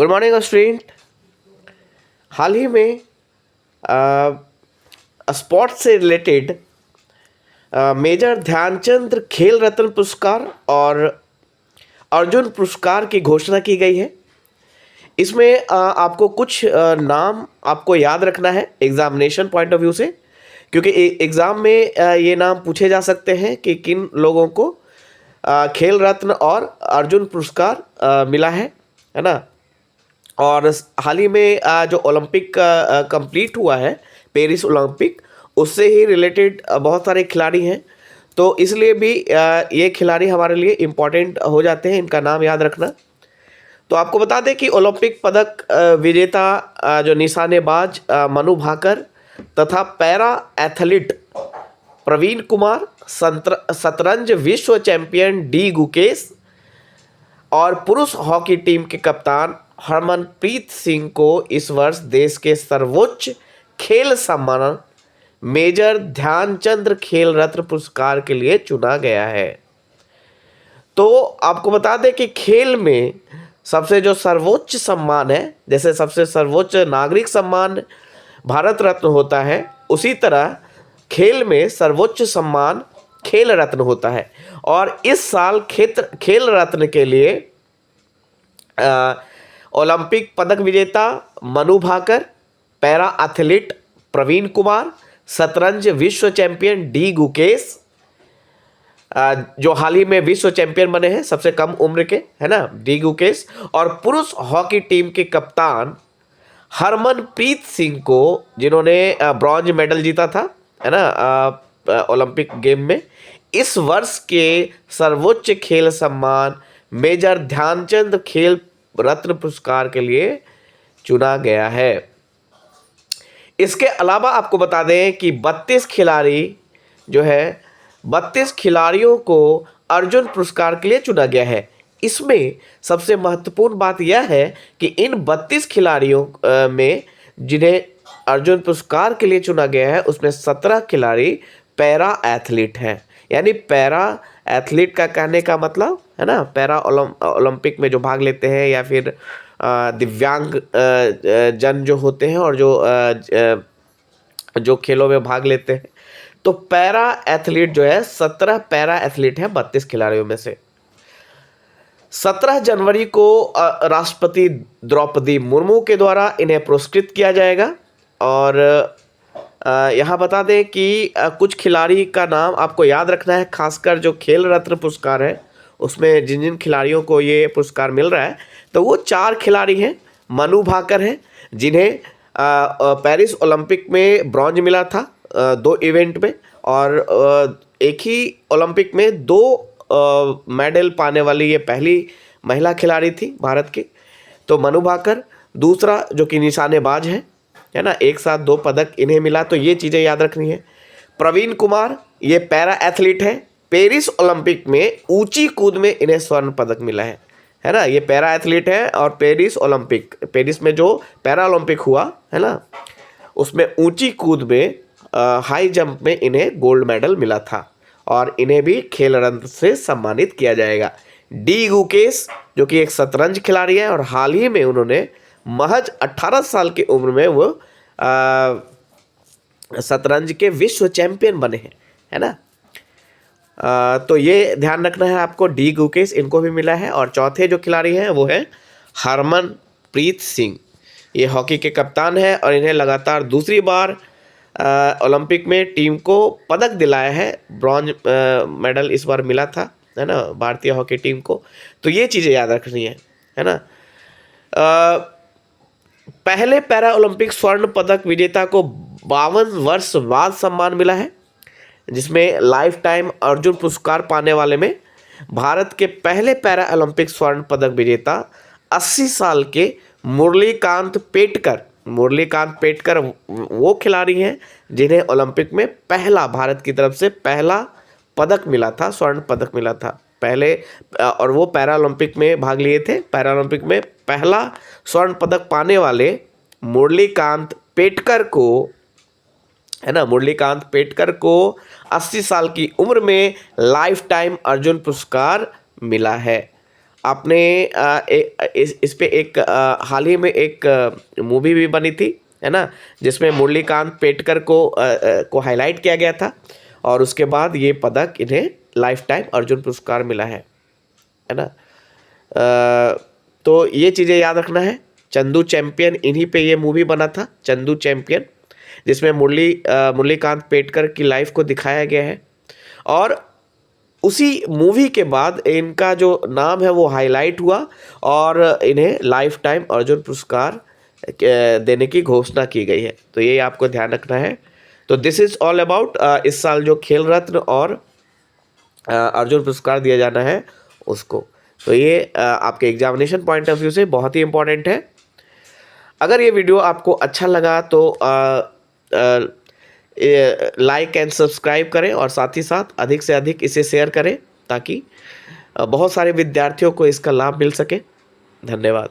Good morning student. हाल ही में स्पोर्ट्स से रिलेटेड मेजर ध्यानचंद खेल रत्न पुरस्कार और अर्जुन पुरस्कार की घोषणा की गई है। इसमें आपको कुछ नाम आपको याद रखना है एग्जामिनेशन पॉइंट ऑफ व्यू से, क्योंकि एग्ज़ाम में ये नाम पूछे जा सकते हैं कि किन लोगों को खेल रत्न और अर्जुन पुरस्कार मिला है ना। और हाल ही में जो ओलंपिक कंप्लीट हुआ है, पेरिस ओलंपिक, उससे ही रिलेटेड बहुत सारे खिलाड़ी हैं, तो इसलिए भी ये खिलाड़ी हमारे लिए इम्पोर्टेंट हो जाते हैं, इनका नाम याद रखना। तो आपको बता दें कि ओलंपिक पदक विजेता जो निशानेबाज मनु भाकर तथा पैरा एथलीट प्रवीण कुमार, शतरंज विश्व चैंपियन डी गुकेश और पुरुष हॉकी टीम के कप्तान हरमनप्रीत सिंह को इस वर्ष देश के सर्वोच्च खेल सम्मान मेजर ध्यानचंद खेल रत्न पुरस्कार के लिए चुना गया है। तो आपको बता दें कि खेल में सबसे जो सर्वोच्च सम्मान है, जैसे सबसे सर्वोच्च नागरिक सम्मान भारत रत्न होता है, उसी तरह खेल में सर्वोच्च सम्मान खेल रत्न होता है। और इस साल खेल रत्न के लिए ओलंपिक पदक विजेता मनु भाकर, पैरा एथलीट प्रवीण कुमार, शतरंज विश्व चैंपियन डी गुकेश जो हाल ही में विश्व चैंपियन बने हैं, सबसे कम उम्र के, है ना, डी गुकेश, और पुरुष हॉकी टीम के कप्तान हरमनप्रीत सिंह को, जिन्होंने ब्रॉन्ज मेडल जीता था, है ना, ओलंपिक गेम में, इस वर्ष के सर्वोच्च खेल सम्मान मेजर ध्यानचंद खेल रत्न पुरस्कार के लिए चुना गया है। इसके अलावा आपको बता दें कि 32 खिलाड़ी जो है 32 खिलाड़ियों को अर्जुन पुरस्कार के लिए चुना गया है। इसमें सबसे महत्वपूर्ण बात यह है कि इन 32 खिलाड़ियों में जिन्हें अर्जुन पुरस्कार के लिए चुना गया है, उसमें 17 खिलाड़ी पैरा एथलीट हैं। यानी पैरा एथलीट का कहने का मतलब है ना, पैरा ओलंपिक में जो भाग लेते हैं या फिर दिव्यांग जन जो होते हैं और जो खेलों में भाग लेते हैं, तो पैरा एथलीट जो है 17 पैरा एथलीट हैं 32 खिलाड़ियों में से। 17 जनवरी को राष्ट्रपति द्रौपदी मुर्मू के द्वारा इन्हें पुरस्कृत किया जाएगा। और यहाँ बता दें कि कुछ खिलाड़ी का नाम आपको याद रखना है, खासकर जो खेल रत्न पुरस्कार है उसमें जिन जिन खिलाड़ियों को ये पुरस्कार मिल रहा है, तो वो 4 खिलाड़ी हैं। मनु भाकर हैं, जिन्हें पेरिस ओलंपिक में ब्रॉन्ज मिला था 2 इवेंट में, और एक ही ओलंपिक में 2 मेडल पाने वाली ये पहली महिला खिलाड़ी थी भारत की। तो मनु भाकर, दूसरा जो कि निशानेबाज है ना, एक साथ 2 पदक इन्हें मिला, तो ये चीज़ें याद रखनी है। प्रवीण कुमार ये पैरा एथलीट है, पेरिस ओलंपिक में ऊंची कूद में इन्हें स्वर्ण पदक मिला है ना, ये पैरा एथलीट है। और पेरिस में जो पैरा ओलंपिक हुआ है ना, उसमें ऊंची कूद में हाई जंप में इन्हें गोल्ड मेडल मिला था, और इन्हें भी खेल रत्न से सम्मानित किया जाएगा। डी गुकेश जो कि एक शतरंज खिलाड़ी है, और हाल ही में उन्होंने महज 18 साल की उम्र में वो शतरंज के विश्व चैंपियन बने हैं, है ना। तो ये ध्यान रखना है आपको, डी गुकेश इनको भी मिला है। और चौथे जो खिलाड़ी हैं वो है हरमनप्रीत सिंह, ये हॉकी के कप्तान हैं, और इन्हें लगातार दूसरी बार ओलंपिक में टीम को पदक दिलाया है। ब्रॉन्ज मेडल इस बार मिला था, है ना, भारतीय हॉकी टीम को। तो ये चीज़ें याद रखनी है ना। पहले पैरा ओलंपिक स्वर्ण पदक विजेता को 52 वर्ष बाद सम्मान मिला है, जिसमें लाइफ टाइम अर्जुन पुरस्कार पाने वाले में भारत के पहले पैरा ओलंपिक स्वर्ण पदक विजेता 80 साल के मुरलीकांत पेटकर वो खिलाड़ी हैं जिन्हें ओलंपिक में भारत की तरफ से पहला पदक मिला था, स्वर्ण पदक मिला था पहले, और वो पैरा ओलंपिक में भाग लिए थे। पैरा ओलंपिक में पहला स्वर्ण पदक पाने वाले मुरलीकांत पेटकर को 80 साल की उम्र में लाइफ टाइम अर्जुन पुरस्कार मिला है। आपने इस पे एक हाल ही में एक मूवी भी बनी थी, है ना, जिसमें मुरलीकांत पेटकर को हाईलाइट किया गया था और उसके बाद ये पदक इन्हें लाइफ टाइम अर्जुन पुरस्कार मिला है ना। तो ये चीज़ें याद रखना है। चंदू चैंपियन, इन्हीं पे ये मूवी बना था, चंदू चैंपियन, जिसमें मुरलीकांत पेटकर की लाइफ को दिखाया गया है और उसी मूवी के बाद इनका जो नाम है वो हाईलाइट हुआ और इन्हें लाइफ टाइम अर्जुन पुरस्कार देने की घोषणा की गई है। तो ये आपको ध्यान रखना है। तो दिस इज़ ऑल अबाउट इस साल जो खेल रत्न और अर्जुन पुरस्कार दिया जाना है उसको। तो ये आपके एग्जामिनेशन पॉइंट ऑफ व्यू से बहुत ही इम्पोर्टेंट है। अगर ये वीडियो आपको अच्छा लगा तो लाइक एंड सब्सक्राइब करें और साथ ही साथ अधिक से अधिक इसे शेयर करें ताकि बहुत सारे विद्यार्थियों को इसका लाभ मिल सके। धन्यवाद।